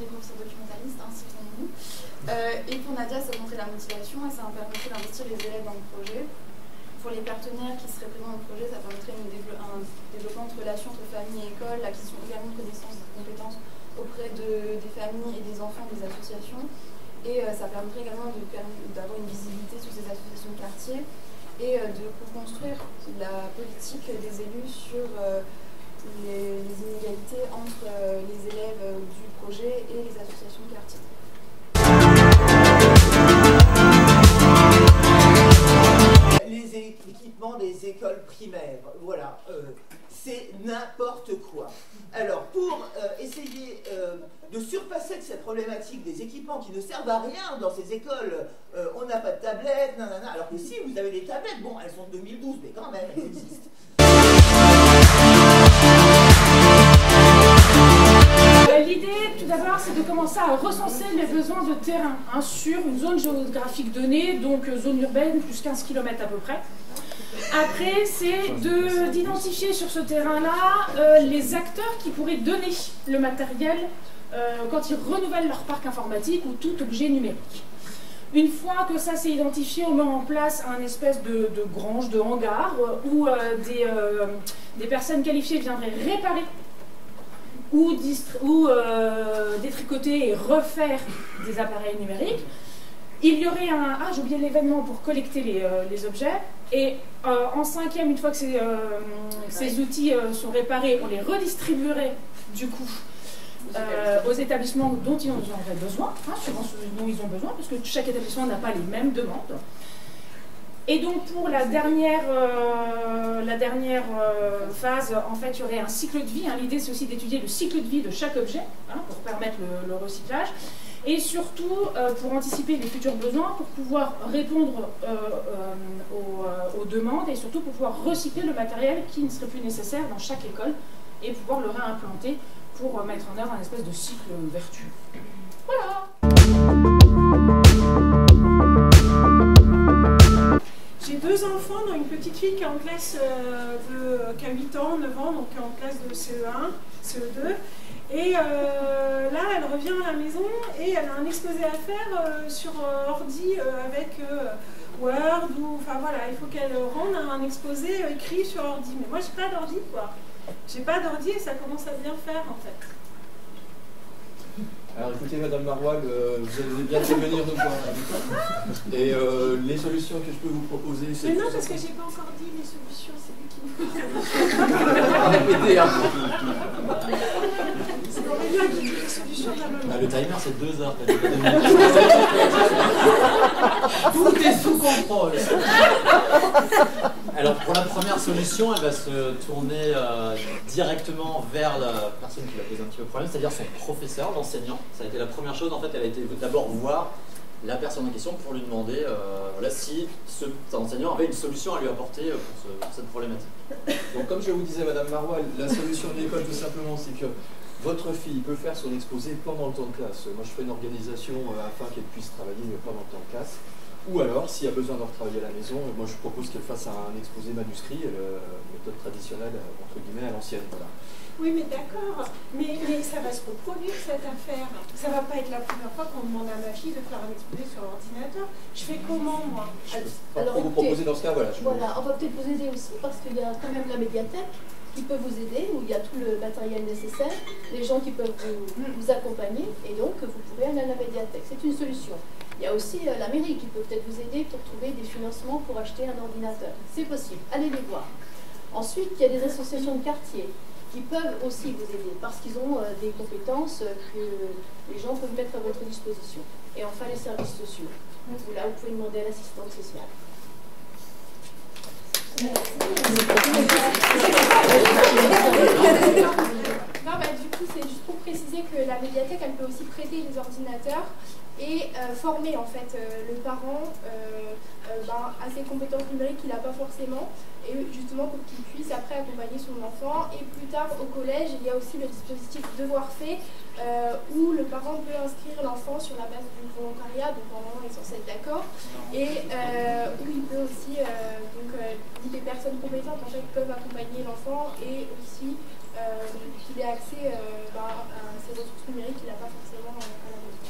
professeurs documentalistes, ainsi pour nous. Et pour Nadia, ça montrait la motivation et ça permettrait d'investir les élèves dans le projet. Pour les partenaires qui seraient présents dans le projet, ça permettrait un développement de relations entre famille et école, l'acquisition également de connaissances et de compétences auprès des familles et des enfants des associations. Et ça permettrait également d'avoir une visibilité sur ces associations de quartier et de construire la politique des élus sur les inégalités entre les élèves du projet et les associations de quartier. Les équipements des écoles primaires, voilà, c'est n'importe quoi. Alors, pour essayer de surpasser cette problématique des équipements qui ne servent à rien dans ces écoles, on n'a pas de tablettes, nanana, alors que si, vous avez des tablettes, bon, elles sont de 2012, mais quand même, elles existent. L'idée, tout d'abord, c'est de commencer à recenser les besoins de terrain sur une zone géographique donnée, donc zone urbaine, plus 15 km à peu près. Après, c'est d'identifier sur ce terrain-là les acteurs qui pourraient donner le matériel quand ils renouvellent leur parc informatique ou tout objet numérique. Une fois que ça s'est identifié, on met en place un espèce de grange, de hangar, où des personnes qualifiées viendraient réparer ou détricoter et refaire des appareils numériques. Il y aurait j'ai oublié l'événement pour collecter les objets. Et en cinquième, une fois que ces outils sont réparés, on les redistribuerait du coup aux établissements dont ils auraient besoin, suivant ce dont ils ont besoin, parce que chaque établissement n'a pas les mêmes demandes. Et donc pour la dernière phase, en fait, il y aurait un cycle de vie. L'idée, c'est aussi d'étudier le cycle de vie de chaque objet pour permettre le recyclage. Et surtout, pour anticiper les futurs besoins, pour pouvoir répondre aux demandes et surtout pour pouvoir recycler le matériel qui ne serait plus nécessaire dans chaque école et pouvoir le réimplanter pour mettre en œuvre un espèce de cycle vertueux. Voilà. J'ai deux enfants, dont une petite fille qui est en classe qui a 8 ans, 9 ans, donc qui est en classe de CE1, CE2. Et là, elle revient à la maison et elle a un exposé à faire sur ordi avec Word ou... Enfin voilà, il faut qu'elle rende un exposé écrit sur ordi. Mais moi, j'ai pas d'ordi, quoi. J'ai pas d'ordi et ça commence à bien faire, en fait. Alors écoutez, Madame Maroil, vous allez bien venir nous voir. Et les solutions que je peux vous proposer, c'est... Mais non, parce que j'ai pas encore dit les solutions, c'est lui qui nous Répétez, hein. C'est aurait bien dit les solutions d'abord. Le timer, c'est 2 heures. Tout est sous contrôle. Alors pour la première solution, elle va se tourner directement vers la personne qui va poser un petit peu de problème, c'est-à-dire son professeur, l'enseignant. Ça a été la première chose, en fait, elle a été d'abord voir la personne en question pour lui demander voilà, si cet enseignant avait une solution à lui apporter pour cette problématique. Donc comme je vous disais, Madame Maroil, la solution de l'école tout simplement, c'est que votre fille peut faire son exposé pendant le temps de classe. Moi je fais une organisation afin qu'elle puisse travailler pendant le temps de classe. Ou alors, s'il y a besoin de retravailler à la maison, moi je propose qu'elle fasse un exposé manuscrit, méthode traditionnelle, entre guillemets, à l'ancienne. Voilà. Oui, mais d'accord, mais ça va se reproduire cette affaire. Ça va pas être la première fois qu'on demande à ma fille de faire un exposé sur l'ordinateur. Je fais comment, moi? Alors, pour vous proposer dans ce cas, voilà. Voilà, on va peut-être vous aider aussi, parce qu'il y a quand même la médiathèque qui peut vous aider, où il y a tout le matériel nécessaire, les gens qui peuvent vous accompagner, et donc vous pourrez aller à la médiathèque. C'est une solution. Il y a aussi la mairie qui peut peut-être vous aider pour trouver des financements pour acheter un ordinateur. C'est possible, allez les voir. Ensuite, il y a des associations de quartier qui peuvent aussi vous aider parce qu'ils ont des compétences que les gens peuvent mettre à votre disposition. Et enfin, les services sociaux. Là, vous pouvez demander à l'assistante sociale. Non, du coup, c'est juste pour préciser que la médiathèque, elle peut aussi prêter les ordinateurs et former en fait le parent à ses compétences numériques qu'il n'a pas forcément, et justement pour qu'il puisse après accompagner son enfant. Et plus tard au collège, il y a aussi le dispositif Devoir fait où le parent peut inscrire l'enfant sur la base du volontariat, donc normalement il est censé être d'accord, et où il peut aussi, des personnes compétentes en fait peuvent accompagner l'enfant et aussi qu'il ait accès à un ces ressources numériques qu'il n'a pas forcément à la maison.